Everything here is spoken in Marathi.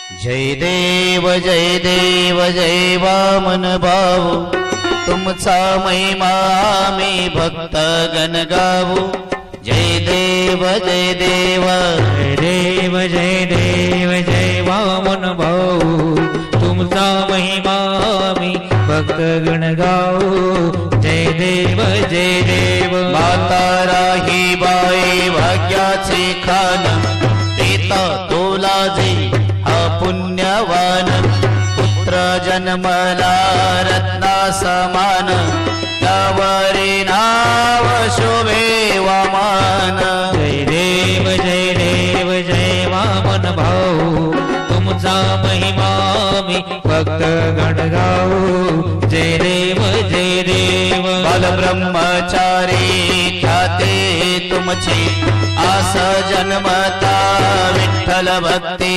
जय देव जय वामन भाऊ, तुमचा महिमा आम्ही भक्त गण गाऊ। जय देव जय देव जय वामन भाऊ, तुमचा महिमा आम्ही भक्त गण गाऊ। जय देव माता राही बाई भाग्याचे खान, पिता तोला जे हा पुण्यवान। पुत्र जन्मला रत्ना समान, त्यावरी नाव शोभे वामन। जय देव जय वामन भाऊ, तुमचा महिमा आम्ही भक्त गण गाऊ। जय देव बाल ब्रह्मचारी ख्याते तुमची, आस जन्मता विठ्ठल भक्ती।